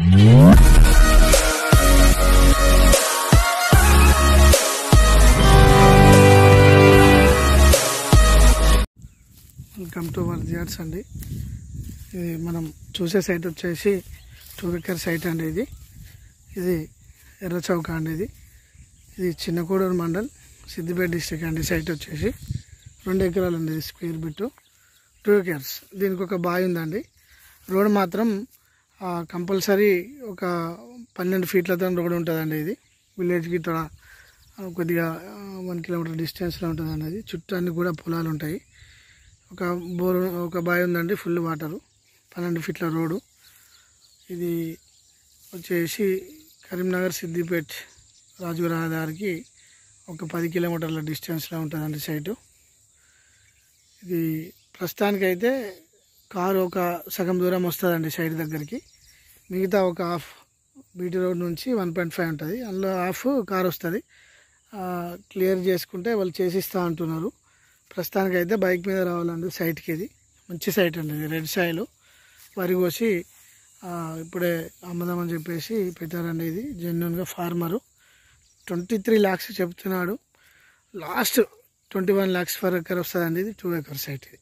Welcome to వర్ధి yards అండి. ఇది మనం చూసే సైట్ వచ్చేసి 2 acre సైట్ అండి. ఇది ఎర్రచౌక అండి. ఇది చిన్నకోడూరు మండల్, సిద్దిపేట డిస్ట్రిక్ట్ అండి. సైట్ వచ్చేసి 2 ఎకరాలు అండి. ఇది స్క్వేర్ బిట్ 2 acres. దీనికి ఒక బావి ఉందండి. రోడ్ మాత్రం కంపల్సరీ ఒక 12 ఫీట్లతో రోడ్ ఉంటుందండి. ఇది విలేజ్కి కొద్దిగా 1 kilometer డిస్టెన్స్లో ఉంటుందండి. అది చుట్టూ అన్ని కూడా పొలాలు ఉంటాయి. ఒక బావి ఉందండి, ఫుల్ వాటరు, 12 ఫీట్ల రోడ్డు. ఇది వచ్చేసి కరీంనగర్ సిద్దిపేట్ రాజు రహదారికి ఒక 10 kilometerల డిస్టెన్స్లో ఉంటుందండి సైటు. ఇది ప్రస్తుతానికైతే కారు ఒక సగం దూరం వస్తుందండి సైడ్ దగ్గరికి. మిగతా ఒక హాఫ్ బీటీ రోడ్ నుంచి 1.5 ఉంటుంది. అందులో హాఫ్ కారు వస్తుంది. క్లియర్ చేసుకుంటే వాళ్ళు చేసిస్తా అంటున్నారు. ప్రస్తుతానికైతే బైక్ మీద రావాలండి సైట్కి. ఇది మంచి సైట్ అండి. ఇది రెడ్ సాయిల్, వరి కోసి ఇప్పుడే అమ్ముదామని చెప్పేసి పెట్టారండి. ఇది జెన్యున్గా ఫార్మరు 23 lakhs చెప్తున్నాడు. లాస్ట్ 21 lakhs per acre వస్తుందండి. ఇది 2 acre సైట్. ఇది